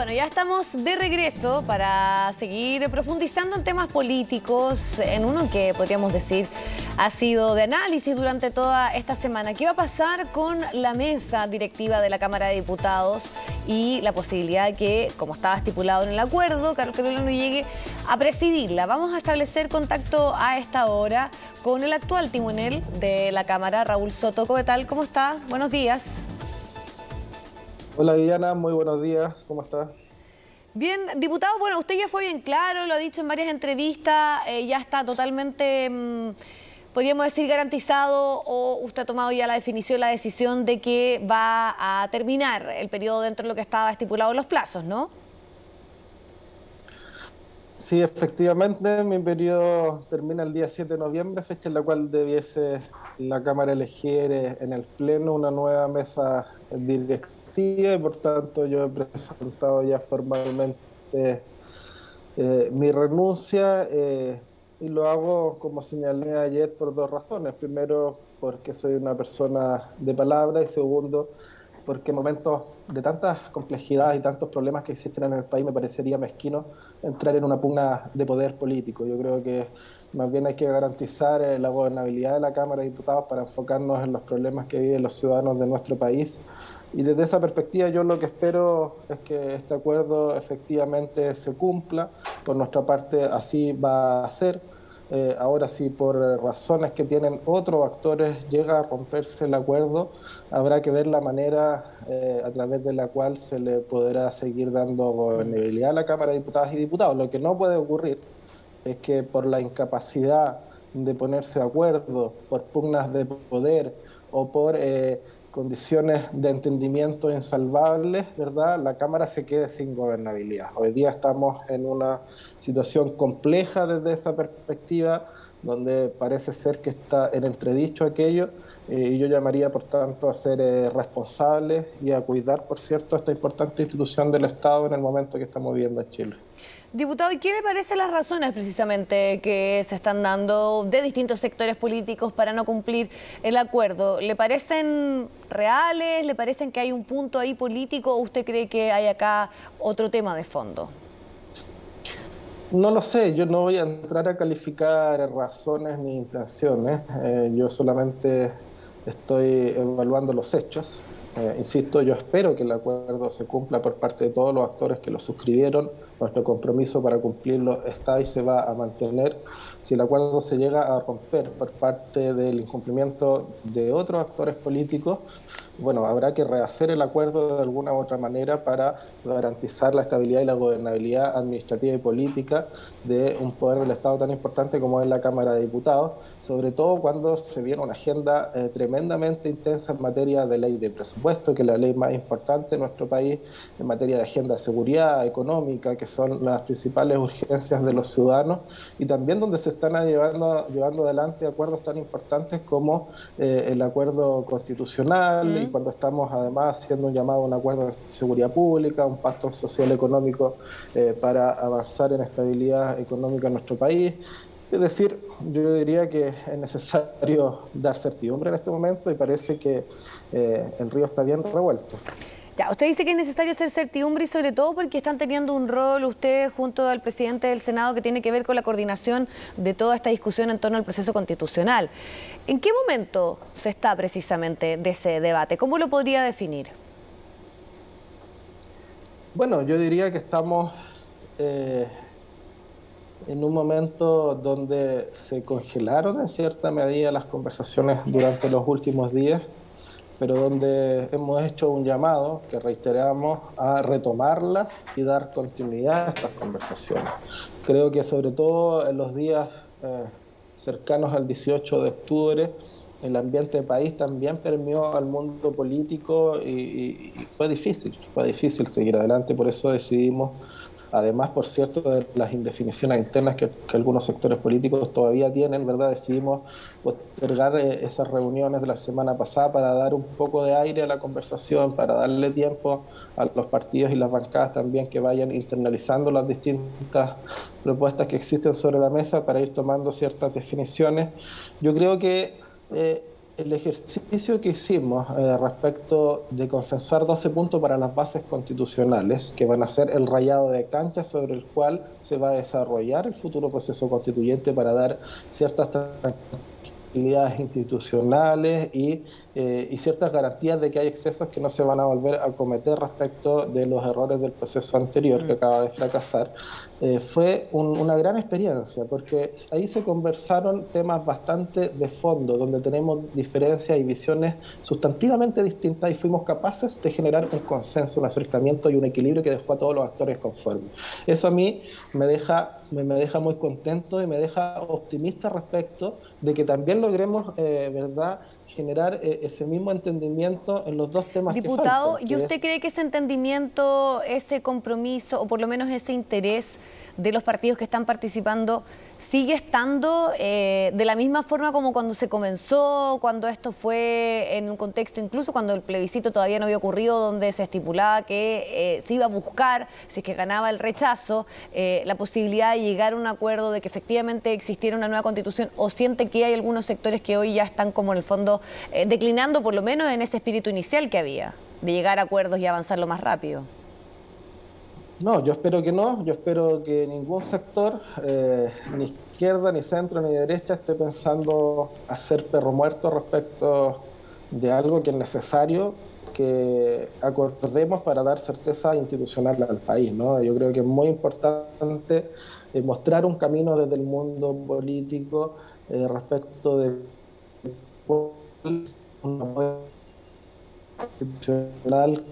Bueno, ya estamos de regreso para seguir profundizando en temas políticos, en uno que podríamos decir ha sido de análisis durante toda esta semana. ¿Qué va a pasar con la mesa directiva de la Cámara de Diputados y la posibilidad de que, como estaba estipulado en el acuerdo, Carlos Carolino llegue a presidirla? Vamos a establecer contacto a esta hora con el actual timonel de la Cámara, Raúl Soto. ¿Qué tal? ¿Cómo está? Buenos días. Hola Diana, muy buenos días, ¿cómo estás? Bien, diputado, bueno, usted ya fue bien claro, lo ha dicho en varias entrevistas, ya está totalmente, podríamos decir, garantizado, o usted ha tomado ya la definición, la decisión de que va a terminar el periodo dentro de lo que estaba estipulado en los plazos, ¿no? Sí, efectivamente, mi periodo termina el día 7 de noviembre, fecha en la cual debiese la Cámara elegir en el Pleno una nueva mesa directiva y por tanto yo he presentado ya formalmente mi renuncia y lo hago, como señalé ayer, por dos razones. Primero, porque soy una persona de palabra y segundo, porque en momentos de tantas complejidades y tantos problemas que existen en el país me parecería mezquino entrar en una pugna de poder político. Yo creo que más bien hay que garantizar la gobernabilidad de la Cámara de Diputados para enfocarnos en los problemas que viven los ciudadanos de nuestro país. Y desde esa perspectiva yo lo que espero es que este acuerdo efectivamente se cumpla. Por nuestra parte así va a ser. Ahora si por razones que tienen otros actores llega a romperse el acuerdo, habrá que ver la manera a través de la cual se le podrá seguir dando gobernabilidad a la Cámara de Diputadas y Diputados. Lo que no puede ocurrir es que por la incapacidad de ponerse de acuerdo, por pugnas de poder o por condiciones de entendimiento insalvables, ¿verdad?, la Cámara se quede sin gobernabilidad. Hoy día estamos en una situación compleja desde esa perspectiva, donde parece ser que está en entredicho aquello, y yo llamaría, por tanto, a ser responsables y a cuidar, por cierto, esta importante institución del Estado en el momento que estamos viviendo en Chile. Diputado, ¿y qué le parecen las razones precisamente que se están dando de distintos sectores políticos para no cumplir el acuerdo? ¿Le parecen reales? ¿Le parecen que hay un punto ahí político o usted cree que hay acá otro tema de fondo? No lo sé, yo no voy a entrar a calificar razones ni intenciones, yo solamente estoy evaluando los hechos. Insisto, yo espero que el acuerdo se cumpla por parte de todos los actores que lo suscribieron. Nuestro compromiso para cumplirlo está y se va a mantener. Si el acuerdo se llega a romper por parte del incumplimiento de otros actores políticos, bueno, habrá que rehacer el acuerdo de alguna u otra manera para garantizar la estabilidad y la gobernabilidad administrativa y política de un poder del Estado tan importante como es la Cámara de Diputados, sobre todo cuando se viene una agenda tremendamente intensa en materia de ley de presupuesto, que es la ley más importante en nuestro país, en materia de agenda de seguridad económica, que son las principales urgencias de los ciudadanos, y también donde se están llevando adelante acuerdos tan importantes como el acuerdo constitucional, y cuando estamos además haciendo un llamado a un acuerdo de seguridad pública, un pacto social económico para avanzar en estabilidad económica en nuestro país. Es decir, yo diría que es necesario dar certidumbre en este momento y parece que el río está bien revuelto. Ya, usted dice que es necesario hacer certidumbre y sobre todo porque están teniendo un rol usted junto al presidente del Senado que tiene que ver con la coordinación de toda esta discusión en torno al proceso constitucional. ¿En qué momento se está precisamente de ese debate? ¿Cómo lo podría definir? Bueno, yo diría que estamos en un momento donde se congelaron en cierta medida las conversaciones durante los últimos días, pero donde hemos hecho un llamado que reiteramos a retomarlas y dar continuidad a estas conversaciones. Creo que sobre todo en los días cercanos al 18 de octubre, el ambiente del país también permeó al mundo político y fue difícil seguir adelante, por eso decidimos, además, por cierto, de las indefiniciones internas que algunos sectores políticos todavía tienen, ¿verdad? Decidimos postergar esas reuniones de la semana pasada para dar un poco de aire a la conversación, para darle tiempo a los partidos y las bancadas también que vayan internalizando las distintas propuestas que existen sobre la mesa para ir tomando ciertas definiciones. Yo creo que el ejercicio que hicimos respecto de consensuar 12 puntos para las bases constitucionales, que van a ser el rayado de cancha sobre el cual se va a desarrollar el futuro proceso constituyente para dar ciertas tranquilidades institucionales y ciertas garantías de que hay excesos que no se van a volver a cometer respecto de los errores del proceso anterior que acaba de fracasar. Fue una gran experiencia porque ahí se conversaron temas bastante de fondo, donde tenemos diferencias y visiones sustantivamente distintas y fuimos capaces de generar un consenso, un acercamiento y un equilibrio que dejó a todos los actores conformes. Eso a mí me deja muy contento y me deja optimista respecto de que también logremos, ¿verdad?, generar ese mismo entendimiento en los dos temas que faltan. Diputado, ¿y usted cree que ese entendimiento, ese compromiso, o por lo menos ese interés de los partidos que están participando, sigue estando de la misma forma como cuando se comenzó, cuando esto fue en un contexto, incluso cuando el plebiscito todavía no había ocurrido, donde se estipulaba que se iba a buscar, si es que ganaba el rechazo, la posibilidad de llegar a un acuerdo, de que efectivamente existiera una nueva constitución, o siente que hay algunos sectores que hoy ya están como en el fondo declinando, por lo menos en ese espíritu inicial que había, de llegar a acuerdos y avanzarlo más rápido? No, yo espero que no. Yo espero que ningún sector, ni izquierda, ni centro, ni derecha, esté pensando hacer perro muerto respecto de algo que es necesario que acordemos para dar certeza institucional al país, ¿no? Yo creo que es muy importante mostrar un camino desde el mundo político respecto de una institucional,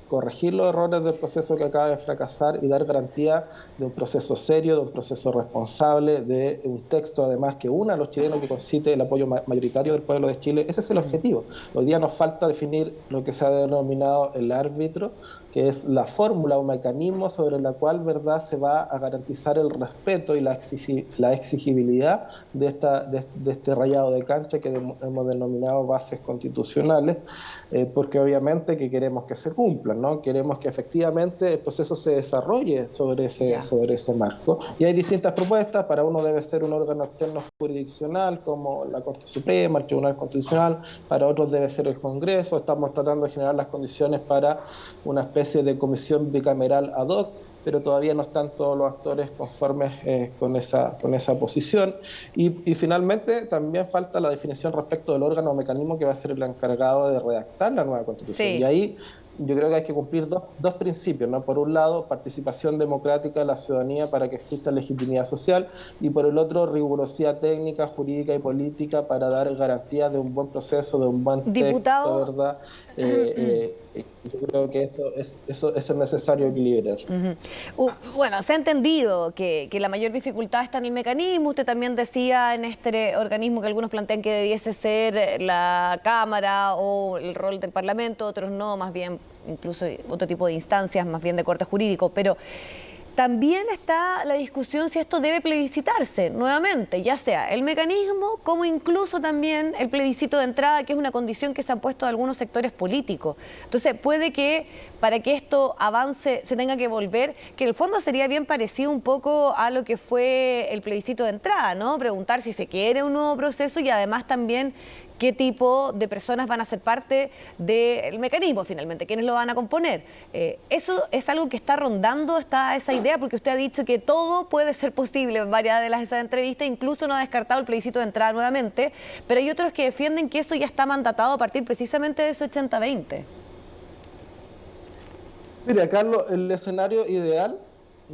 corregir los errores del proceso que acaba de fracasar y dar garantía de un proceso serio, de un proceso responsable, de un texto además que una a los chilenos, que concite el apoyo mayoritario del pueblo de Chile. Ese es el objetivo. Hoy día nos falta definir lo que se ha denominado el árbitro, que es la fórmula o mecanismo sobre la cual, ¿verdad?, se va a garantizar el respeto y la exigibilidad de este rayado de cancha que hemos denominado bases constitucionales, porque obviamente que queremos que se cumplan, ¿no? Queremos que efectivamente el proceso se desarrolle sobre ese marco. Y hay distintas propuestas. Para uno debe ser un órgano externo jurisdiccional como la Corte Suprema, el Tribunal Constitucional. Para otros debe ser el Congreso. Estamos tratando de generar las condiciones para una especie de comisión bicameral ad hoc, pero todavía no están todos los actores conformes con esa posición. Y finalmente también falta la definición respecto del órgano o mecanismo que va a ser el encargado de redactar la nueva Constitución. Sí. Y ahí yo creo que hay que cumplir dos principios, ¿no? Por un lado, participación democrática de la ciudadanía para que exista legitimidad social, y por el otro, rigurosidad técnica, jurídica y política para dar garantías de un buen proceso, de un buen Diputado, texto, ¿verdad? Yo creo que eso es necesario equilibrar. Bueno, se ha entendido que la mayor dificultad está en el mecanismo. Usted también decía en este organismo que algunos plantean que debiese ser la Cámara o el rol del Parlamento, otros no, más bien incluso otro tipo de instancias, más bien de corte jurídico. Pero también está la discusión si esto debe plebiscitarse nuevamente, ya sea el mecanismo como incluso también el plebiscito de entrada, que es una condición que se han puesto algunos sectores políticos. Entonces puede que para que esto avance se tenga que volver, que en el fondo sería bien parecido un poco a lo que fue el plebiscito de entrada, ¿no? Preguntar si se quiere un nuevo proceso y además también qué tipo de personas van a ser parte del mecanismo finalmente, quiénes lo van a componer. Eso es algo que está rondando, está esa idea, porque usted ha dicho que todo puede ser posible en varias de esas entrevistas, incluso no ha descartado el plebiscito de entrada nuevamente, pero hay otros que defienden que eso ya está mandatado a partir precisamente de ese 80-20. Mira, Carlos, el escenario ideal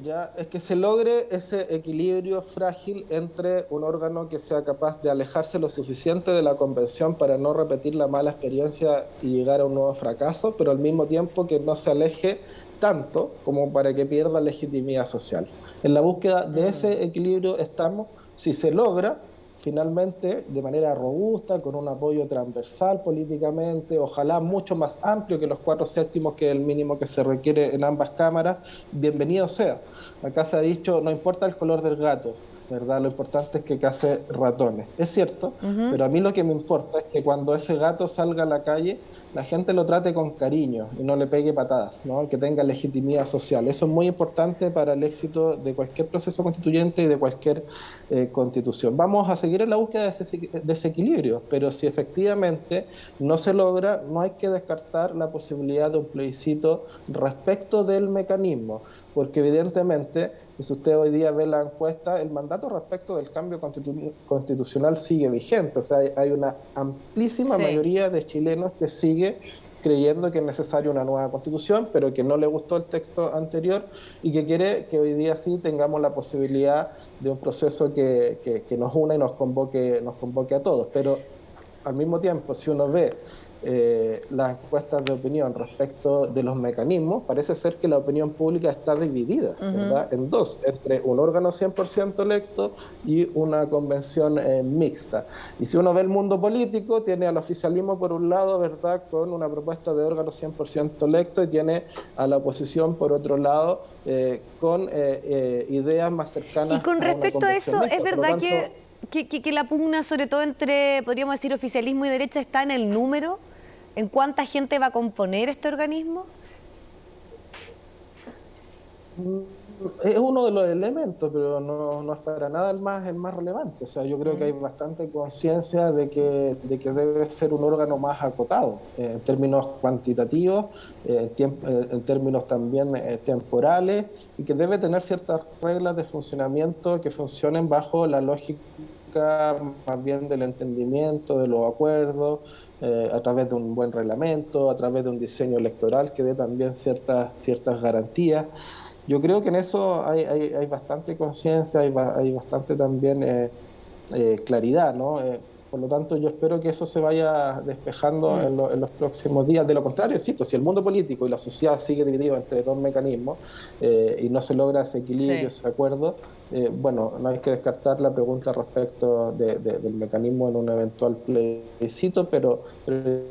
ya es que se logre ese equilibrio frágil entre un órgano que sea capaz de alejarse lo suficiente de la convención para no repetir la mala experiencia y llegar a un nuevo fracaso, pero al mismo tiempo que no se aleje tanto como para que pierda legitimidad social. En la búsqueda de ese equilibrio estamos. Si se logra finalmente de manera robusta, con un apoyo transversal políticamente, ojalá mucho más amplio que los 4/7, que es el mínimo que se requiere en ambas cámaras, bienvenido sea. Acá se ha dicho, no importa el color del gato, ¿verdad? Lo importante es que case ratones. Es cierto, pero a mí lo que me importa es que cuando ese gato salga a la calle, la gente lo trate con cariño y no le pegue patadas, ¿no? Que tenga legitimidad social. Eso es muy importante para el éxito de cualquier proceso constituyente y de cualquier constitución. Vamos a seguir en la búsqueda de ese equilibrio, pero si efectivamente no se logra, no hay que descartar la posibilidad de un plebiscito respecto del mecanismo, porque evidentemente, si usted hoy día ve la encuesta, el mandato respecto del cambio constitucional sigue vigente. O sea, hay una amplísima mayoría de chilenos que sigue creyendo que es necesaria una nueva constitución, pero que no le gustó el texto anterior y que quiere que hoy día sí tengamos la posibilidad de un proceso que nos una y nos convoque a todos. Pero al mismo tiempo, si uno ve las encuestas de opinión respecto de los mecanismos, parece ser que la opinión pública está dividida, ¿verdad? En dos, entre un órgano 100% electo y una convención mixta. Y si uno ve el mundo político, tiene al oficialismo por un lado, ¿verdad?, con una propuesta de órgano 100% electo, y tiene a la oposición por otro lado con ideas más cercanas. Y con respecto a eso, ¿es verdad que la pugna, sobre todo entre, podríamos decir, oficialismo y derecha, está en el número? ¿En cuánta gente va a componer este organismo? Es uno de los elementos, pero no es para nada el más relevante. O sea, yo creo que hay bastante conciencia de que debe ser un órgano más acotado, en términos cuantitativos, en términos también temporales, y que debe tener ciertas reglas de funcionamiento que funcionen bajo la lógica más bien del entendimiento, de los acuerdos, a través de un buen reglamento, a través de un diseño electoral que dé también ciertas garantías. Yo creo que en eso hay bastante conciencia, hay bastante también claridad, ¿no? Por lo tanto, yo espero que eso se vaya despejando en los próximos días. De lo contrario, insisto, si el mundo político y la sociedad sigue dividido entre dos mecanismos y no se logra ese equilibrio, ese acuerdo, bueno, no hay que descartar la pregunta respecto del mecanismo en un eventual plebiscito, pero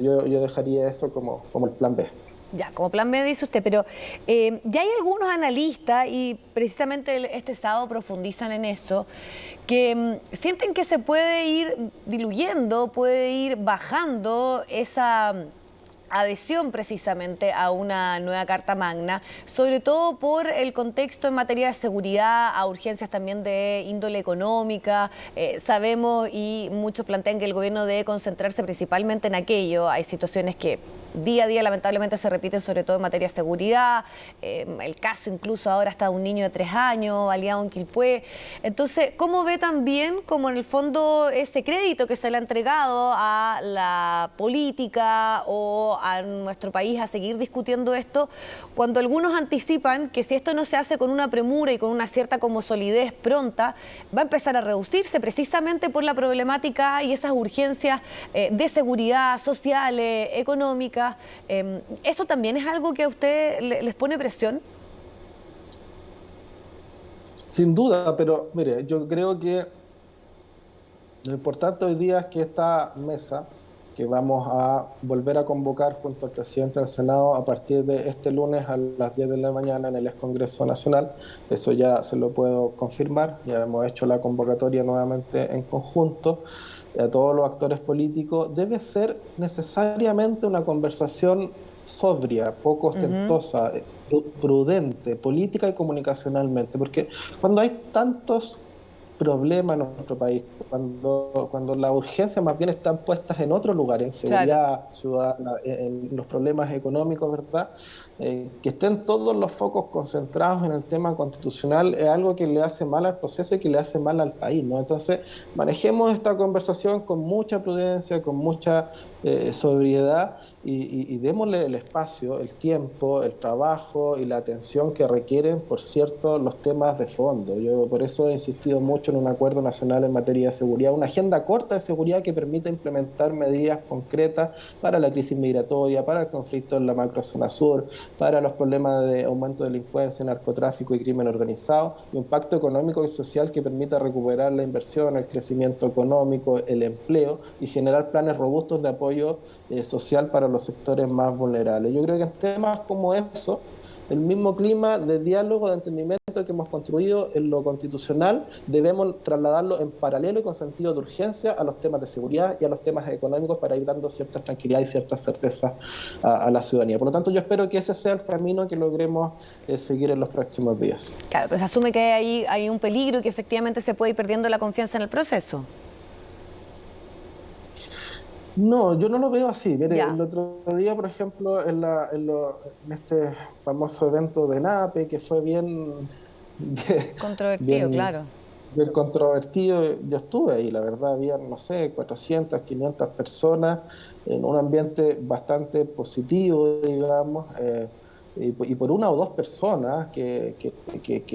yo dejaría eso como el plan B. Ya, como plan B dice usted, pero ya hay algunos analistas, y precisamente este sábado profundizan en eso, que sienten que se puede ir diluyendo, puede ir bajando esa adhesión precisamente a una nueva Carta Magna, sobre todo por el contexto en materia de seguridad, a urgencias también de índole económica. Sabemos y muchos plantean que el gobierno debe concentrarse principalmente en aquello. Hay situaciones que día a día lamentablemente se repiten, sobre todo en materia de seguridad. El caso incluso ahora está de un niño de 3 años baleado en Quilpué. Entonces, ¿cómo ve también como en el fondo ese crédito que se le ha entregado a la política o a nuestro país a seguir discutiendo esto, cuando algunos anticipan que si esto no se hace con una premura y con una cierta como solidez pronta, va a empezar a reducirse precisamente por la problemática y esas urgencias de seguridad, sociales, económicas? ¿Eso también es algo que a usted les pone presión? Sin duda, pero mire, yo creo que lo importante hoy día es que esta mesa, que vamos a volver a convocar junto al presidente del Senado a partir de este lunes a las 10 de la mañana en el Excongreso Nacional, eso ya se lo puedo confirmar, ya hemos hecho la convocatoria nuevamente en conjunto a todos los actores políticos, debe ser necesariamente una conversación sobria, poco ostentosa, prudente, política y comunicacionalmente, porque cuando hay tantos problemas en nuestro país, cuando las urgencias más bien están puestas en otro lugar, en seguridad ciudadana, en los problemas económicos, ¿verdad? Que estén todos los focos concentrados en el tema constitucional es algo que le hace mal al proceso y que le hace mal al país, ¿no? Entonces, manejemos esta conversación con mucha prudencia, con mucha sobriedad y démosle el espacio, el tiempo, el trabajo y la atención que requieren, por cierto, los temas de fondo. Yo por eso he insistido mucho en un acuerdo nacional en materia de seguridad, una agenda corta de seguridad que permita implementar medidas concretas para la crisis migratoria, para el conflicto en la macrozona sur, para los problemas de aumento de delincuencia, narcotráfico y crimen organizado, y un pacto económico y social que permita recuperar la inversión, el crecimiento económico, el empleo y generar planes robustos de apoyo social para los sectores más vulnerables. Yo creo que en temas como eso, el mismo clima de diálogo, de entendimiento fundamento que hemos construido en lo constitucional debemos trasladarlo en paralelo y con sentido de urgencia a los temas de seguridad y a los temas económicos para ir dando cierta tranquilidad y cierta certeza a la ciudadanía. Por lo tanto, yo espero que ese sea el camino que logremos seguir en los próximos días. Claro, pero se asume que hay un peligro y que efectivamente se puede ir perdiendo la confianza en el proceso. No, yo no lo veo así. Mire, Ya. el otro día, por ejemplo, en este famoso evento de NAPE, que fue Controvertido, bien, claro. bien controvertido, yo estuve ahí, la verdad, había, no sé, 400, 500 personas en un ambiente bastante positivo, digamos, y por una o dos personas que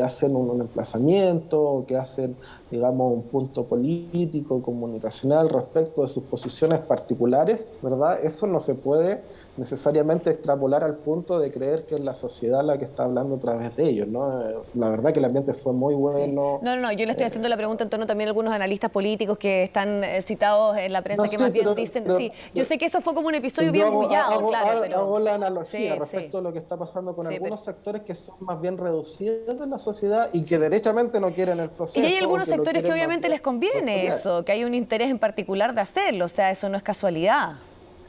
hacen un emplazamiento, que hacen, digamos, un punto político, comunicacional respecto de sus posiciones particulares, ¿verdad? Eso no se puede necesariamente extrapolar al punto de creer que es la sociedad la que está hablando a través de ellos, ¿no? La verdad que el ambiente fue muy bueno. Sí. No, yo le estoy haciendo la pregunta en torno también a algunos analistas políticos que están citados en la prensa, No, que sí, más bien dicen, sí, yo sé que eso fue como un episodio bien bullado, claro, pero... Hago la analogía Sí, respecto sí. a lo que está pasando con Sí, algunos sectores que son más bien reducidos de la sociedad y que derechamente no quieren el proceso. Y hay algunos o que lo sectores que quieren más obviamente bien les conviene boicotear. eso, que hay un interés en particular de hacerlo, o sea, eso no es casualidad.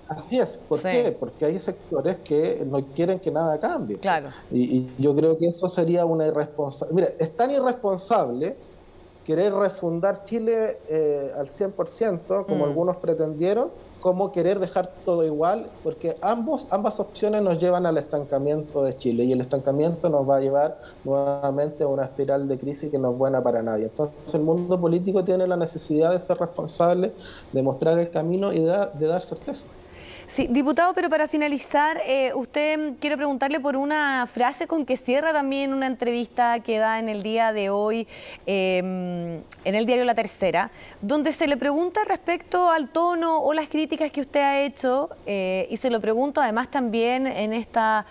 Así es. ¿Por Sí, qué? Porque hay sectores que no quieren que nada cambie. claro. Y yo creo que eso sería una irresponsabilidad. Mire, es tan irresponsable querer refundar Chile al 100%, como Mm. algunos pretendieron, como querer dejar todo igual, porque ambas opciones nos llevan al estancamiento de Chile, y el estancamiento nos va a llevar nuevamente a una espiral de crisis que no es buena para nadie. Entonces el mundo político tiene la necesidad de ser responsable, de mostrar el camino y de dar certeza. Sí, diputado, pero para finalizar, usted quiero preguntarle por una frase con que cierra también una entrevista que da en el día de hoy en el diario La Tercera, donde se le pregunta respecto al tono o las críticas que usted ha hecho, y se lo pregunto además también en esta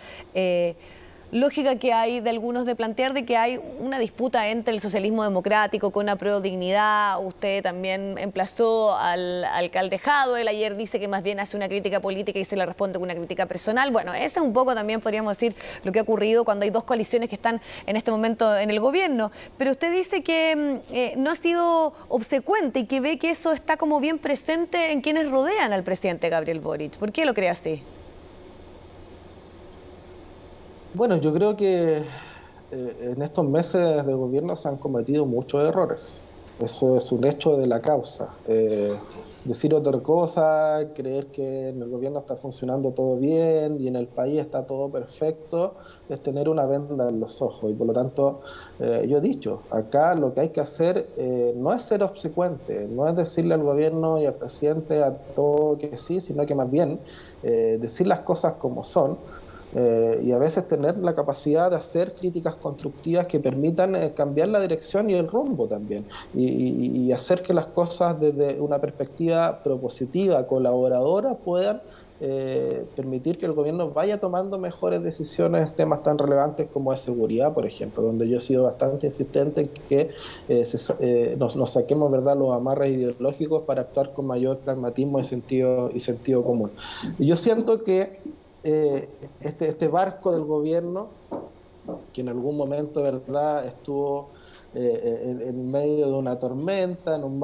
lógica que hay de algunos de plantear de que hay una disputa entre el socialismo democrático con Apruebo Dignidad. Usted también emplazó al alcalde Jadwe, él ayer dice que más bien hace una crítica política y se le responde con una crítica personal. Bueno, ese es un poco también podríamos decir lo que ha ocurrido cuando hay dos coaliciones que están en este momento en el gobierno. Pero usted dice que no ha sido obsecuente y que ve que eso está como bien presente en quienes rodean al presidente Gabriel Boric. ¿Por qué lo cree así? Bueno, yo creo que en estos meses de gobierno se han cometido muchos errores. Eso es un hecho de la causa. Decir otra cosa, creer que en el gobierno está funcionando todo bien y en el país está todo perfecto, es tener una venda en los ojos. Y por lo tanto, yo he dicho, acá lo que hay que hacer no es ser obsecuente, no es decirle al gobierno y al presidente a todo que sí, sino que más bien decir las cosas como son. Y a veces tener la capacidad de hacer críticas constructivas que permitan cambiar la dirección y el rumbo también, y hacer que las cosas desde una perspectiva propositiva, colaboradora, puedan permitir que el gobierno vaya tomando mejores decisiones en temas tan relevantes como es seguridad, por ejemplo, donde yo he sido bastante insistente en que nos saquemos, ¿verdad?, los amarres ideológicos para actuar con mayor pragmatismo y sentido común. Y yo siento que este barco del gobierno, que en algún momento, ¿verdad?, estuvo en medio de una tormenta, en un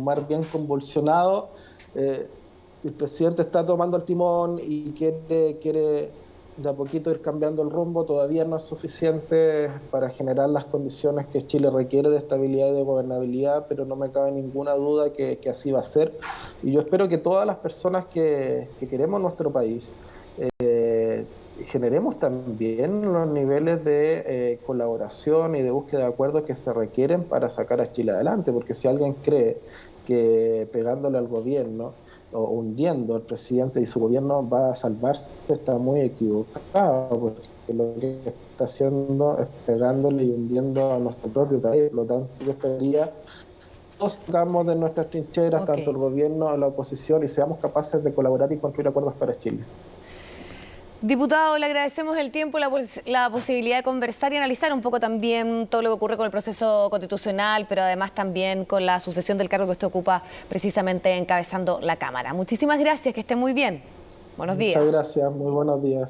mar bien convulsionado, el presidente está tomando el timón y quiere de a poquito ir cambiando el rumbo. Todavía no es suficiente para generar las condiciones que Chile requiere de estabilidad y de gobernabilidad, pero no me cabe ninguna duda que así va a ser. Y yo espero que todas las personas que queremos nuestro país, generemos también los niveles de colaboración y de búsqueda de acuerdos que se requieren para sacar a Chile adelante, porque si alguien cree que pegándole al gobierno o hundiendo al presidente y su gobierno va a salvarse, está muy equivocado, porque lo que está haciendo es pegándole y hundiendo a nuestro propio país. Por lo tanto, yo esperaría todos salgamos de nuestras trincheras, tanto el gobierno como la oposición, y seamos capaces de colaborar y construir acuerdos para Chile. Diputado, le agradecemos el tiempo, la posibilidad de conversar y analizar un poco también todo lo que ocurre con el proceso constitucional, pero además también con la sucesión del cargo que usted ocupa precisamente encabezando la Cámara. Muchísimas gracias, que esté muy bien. Buenos días. Muchas gracias, muy buenos días.